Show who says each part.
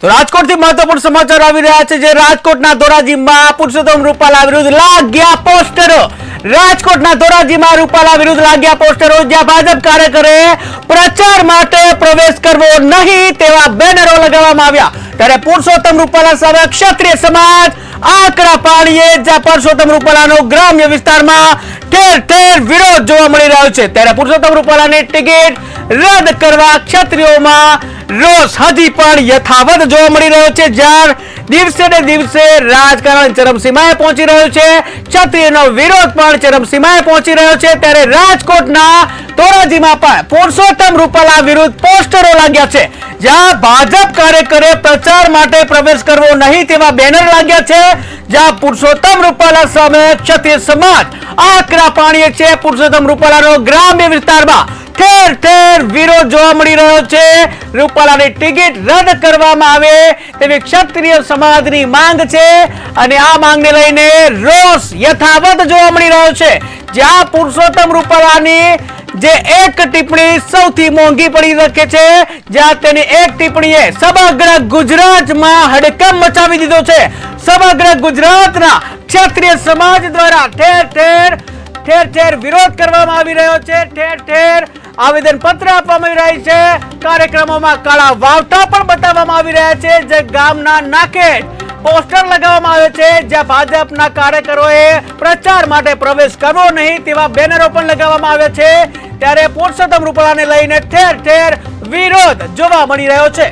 Speaker 1: તો રાજકોટથી મહત્વપૂર્ણ સમાચાર આવી રહ્યા છે જે રાજકોટના ધોરાજીમાં પુરુષોત્તમ રૂપાલા વિરુદ્ધ લાગ્યા પોસ્ટરો રાજકોટના ધોરાજીમાં રૂપાલા વિરુદ્ધ લાગ્યા પોસ્ટરો જ્યાં ભાજપ કાર્યકરે પ્રચાર માટે પ્રવેશ કરવો નહીં તેવા બેનરો લગાવવામાં આવ્યા ત્યારે પુરુષોત્તમ રૂપાલા સામે ક્ષત્રિય સમાજ આકરા પાણીએ જ્યાં પુરુષોત્તમ રૂપાલાનો ગ્રામ્ય વિસ્તારમાં ઠેર ઠેર વિરોધ જોવા મળી રહ્યો છે ત્યારે પુરુષોત્તમ રૂપાલાની ટિકિટ રદ કરવા ક્ષત્રિયોમાં રોષ હજી પણ યથાવત જોવા મળી રહ્યો છે જ્યાં દિવસે ને દિવસે રાજકારણ ચરમસીમાએ પહોંચી રહ્યું છે ક્ષત્રિયનો વિરોધ પણ ચરમસીમાએ પહોંચી રહ્યો છે ત્યારે રાજકોટના ધોરાજીમાં પણ પુરુષોત્તમ રૂપાલા વિરુદ્ધ પોસ્ટરો લાગ્યા છે જ્યાં ભાજપ કાર્યકરે પ્રચાર માટે પ્રવેશ કરવો નહીં તેવા બેનર લાગ્યા છે જ્યાં પુરુષોત્તમ રૂપાલા સામે ક્ષત્રિય સમાજ આકરા પાણીએ છે પુરુષોત્તમ રૂપાલાનો ગ્રામ્ય વિસ્તારમાં ઠેર ઠેર વિરોધ જોવા મળી રહ્યો છે રૂપાલાની ટિકિટ રદ કરવામાં આવે તેવી ક્ષત્રિય સમાજની માંગ છે અને આ માંગને લઈને રોષ યથાવત જોવા મળી રહ્યો છે જ્યાં પુરુષોત્તમ રૂપાલાની જે એક ટિપ્પણી સૌથી મોંઘી પડી શકે છે જ્યાં તેની એક ટિપ્પણીએ સમગ્ર ગુજરાતમાં હડકંપ મચાવી દીધો છે સમગ્ર ગુજરાતના ક્ષત્રિય સમાજ દ્વારા ઠેર ઠેર વિરોધ કરવામાં આવી રહ્યો છે ઠેર ઠેર આવેદન પત્ર આપવામાં આવી રહી છે કાર્યક્રમોમાં કાળા વાવટા પણ બતાવવામાં આવી રહ્યા છે જે ગામના નાકે પોસ્ટર લગાવવામાં આવે છે જ્યાં ભાજપના કાર્યકરોએ પ્રચાર માટે પ્રવેશ કરવો નહીં તેવા બેનરો પણ લગાવવામાં આવે છે ત્યારે પુરુષોત્તમ રૂપાલાને લઈને ઠેર ઠેર વિરોધ જોવા મળી રહ્યો છે।